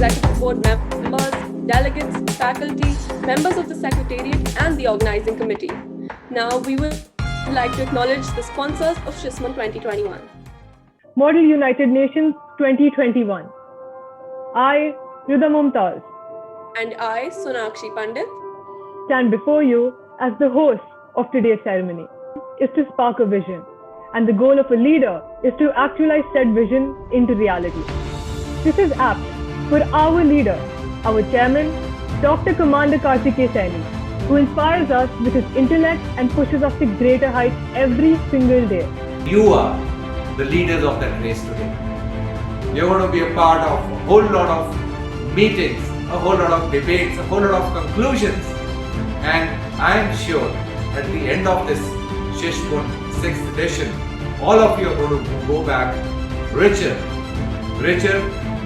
executive board members, delegates, faculty, members of the secretariat and the organizing committee. Now we would like to acknowledge the sponsors of SHISMAN 2021. Model United Nations 2021. I, Rida Mumtaz, and I, Sonakshi Pandit, stand before you as the host of today's ceremony. Is to spark a vision, and the goal of a leader is to actualize said vision into reality. This is apt for our leader, our chairman, Dr. Commander Kartikeya Saini, who inspires us with his intellect and pushes us to greater heights every single day. You are the leaders of that race today. You're going to be a part of a whole lot of meetings, a whole lot of debates, a whole lot of conclusions. And I am sure at the end of this SHISMAN 6th edition, all of you are going to go back richer,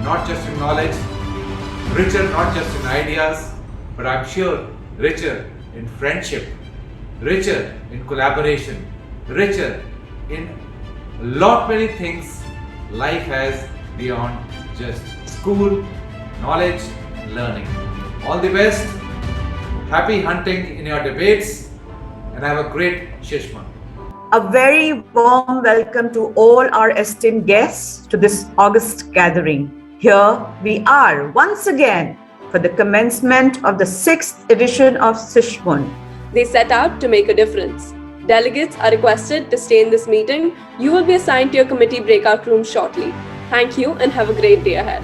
not just in knowledge, richer not just in ideas, but I'm sure richer in friendship, richer in collaboration, richer in a lot many things life has beyond just school, knowledge, learning. All the best, happy hunting in your debates, and have a great SHISMAN. A very warm welcome to all our esteemed guests to this August gathering. Here we are once again for the commencement of the 6th edition of SHISMAN. They set out to make a difference. Delegates are requested to stay in this meeting. You will be assigned to your committee breakout room shortly. Thank you and have a great day ahead.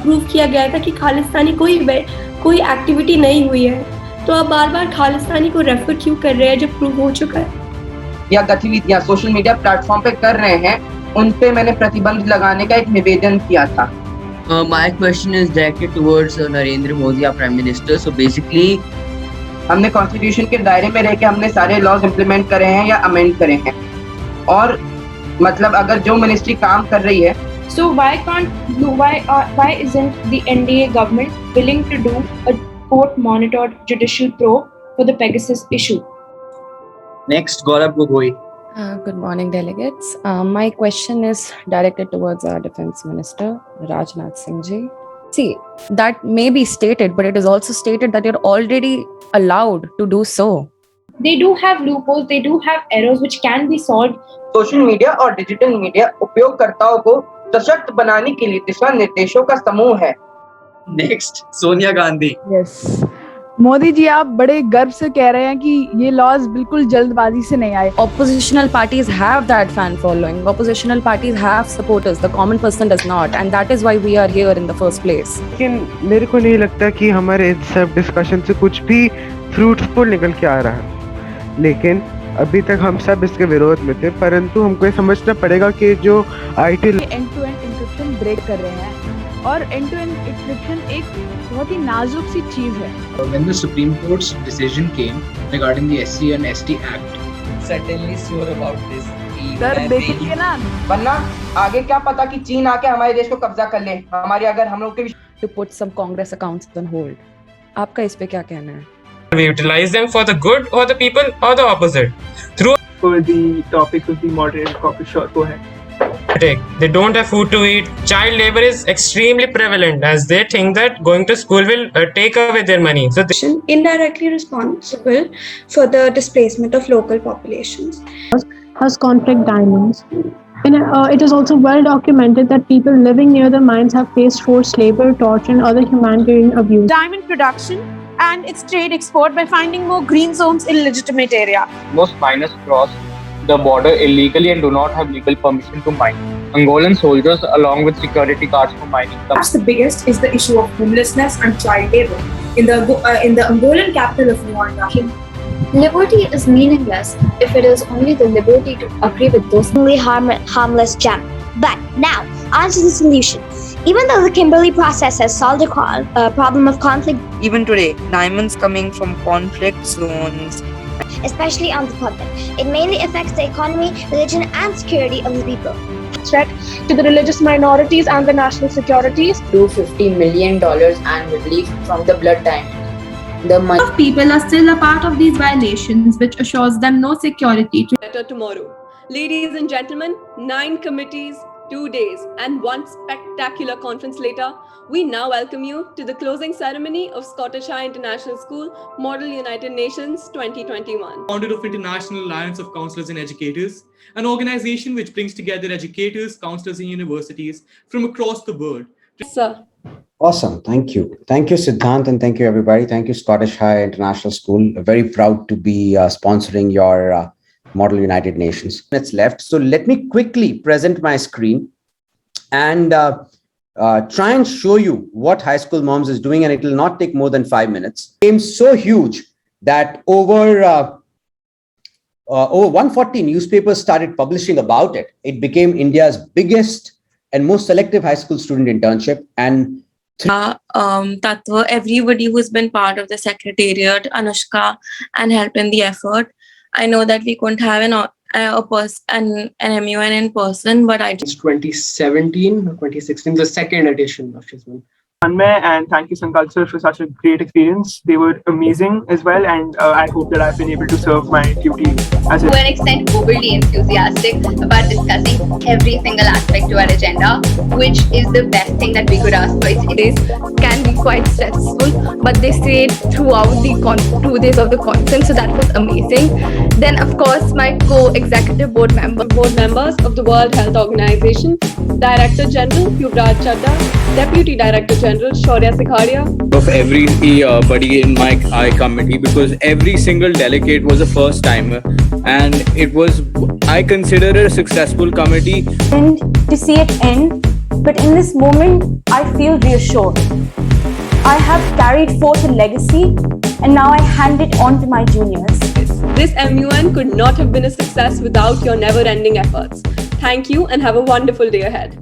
Prove किया गया था कि खालिस्तानी कोई activity नहीं हुई है, तो आप बार-बार खालिस्तानी को रेफर क्यों कर रहे हैं जब प्रूव हो चुका है? या गतिविधियां सोशल मीडिया प्लेटफॉर्म पे कर रहे हैं, उन पे मैंने प्रतिबंध लगाने का एक निवेदन किया था. My question is directed towards Narendra Modi, our Prime Minister. So basically, हमने कॉन्स्टिट्यूशन के दायरे में रह के हमने सारे लॉज इम्प्लीमेंट करे हैं या अमेंड करे हैं, और मतलब अगर जो मिनिस्ट्री काम कर रही है, so why isn't the NDA government willing to do a court monitored judicial probe for the Pegasus issue? Next, Gaurav Gogoi. Good morning, delegates. My question is directed towards our Defence Minister, Rajnath Singh ji. See, that may be stated, but it is also stated that you're already allowed to do so. They do have loopholes, they do have errors which can be solved. Social media और digital media उपयोगकर्ताओं को सशक्त बनाने के लिए दिशा निर्देशों का समूह है. Next, Sonia Gandhi. Yes. Modi ji, आप बड़े गर्व से कह रहे हैं कि ये लॉज बिल्कुल जल्दबाजी से नहीं आए. Oppositional parties have that fan following. Oppositional parties have supporters. The common person does not, and that is why we are here in the first place. लेकिन मेरे को नहीं लगता कि हमारे इस सब डिस्कशन से कुछ भी फ्रूटफुल निकल के आ रहा है. लेकिन अभी तक हम सब इसके विरोध में थे, परंतु हमको ये समझना पड़ेगा कि जो IT end-to-end encryption ब्रेक कर रहे हैं, और end-to-end encryption एक बहुत ही नाजुक सी चीज है. When the Supreme Court's decision came regarding the SC and ST Act, Certainly sure about this. Sir देखिए ना, वरना आगे क्या पता कि चीन आके हमारे देश को कब्जा कर ले, हमारी अगर हम लोग के To put some Congress accounts on hold. आपका इस पे क्या कहना है? We utilize them for the good or the people or the opposite. Through the topic of the modern coffee shop है. They don't have food to eat. Child labor is extremely prevalent as they think that going to school will take away their money. So Indirectly responsible for the displacement of local populations. Has conflict diamonds. It is also well documented that people living near the mines have faced forced labor, torture, and other humanitarian abuse. Diamond production and its trade export by finding more green zones in legitimate area. Most miners cross the border illegally and do not have legal permission to mine. Angolan soldiers, along with security guards for mining. Perhaps the biggest is the issue of homelessness and child labor in the Angolan capital of Luanda. Liberty is meaningless if it is only the liberty to agree with those only harmless gem. But now, on to the solution. Even though the Kimberley process has solved the problem of conflict, Even today, diamonds coming from conflict zones, especially on the public, it mainly affects the economy, religion, and security of the people. Threat to the religious minorities and the national securities. $250 million and relief from the blood diamond. The money of people are still a part of these violations, which assures them no security to Better tomorrow. Ladies and gentlemen, 9 committees, 2 days, and one spectacular conference later, we now welcome you to the closing ceremony of Scottish High International School Model United Nations 2021. Founder of International Alliance of Counselors and Educators, an organization which brings together educators, counselors, and universities from across the world. Sir. Awesome. Thank you. Thank you, Siddhant, and thank you, everybody. Thank you, Scottish High International School. Very proud to be sponsoring your Model United Nations. Minutes left. So let me quickly present my screen and try and show you what High School Moms is doing, and it will not take more than 5 minutes. It became so huge that over 140 newspapers started publishing about it. It became India's biggest and most selective high school student internship. And Tatva, everybody who's been part of the secretariat, Anushka, and helped in the effort. I know that we couldn't have an MUN in person, but It's 2017 or 2016, the second edition of Shizman. And thank you, Sankalp sir, for such a great experience. They were amazing as well, and I hope that I've been able to serve my duty as to an extent overly enthusiastic about discussing every single aspect to our agenda, which is the best thing that we could ask for. It is can be quite stressful, but they stayed throughout the 2 days of the conference, so that was amazing. Then, of course, my co-executive board members of the World Health Organization, Director General Yuvraj Chadda, Deputy Director General Shaurya Sikharia. Of everybody in my committee, because every single delegate was a first timer, and I consider it a successful committee. And to see it end, but in this moment, I feel reassured. I have carried forth a legacy, and now I hand it on to my juniors. This MUN could not have been a success without your never-ending efforts. Thank you and have a wonderful day ahead.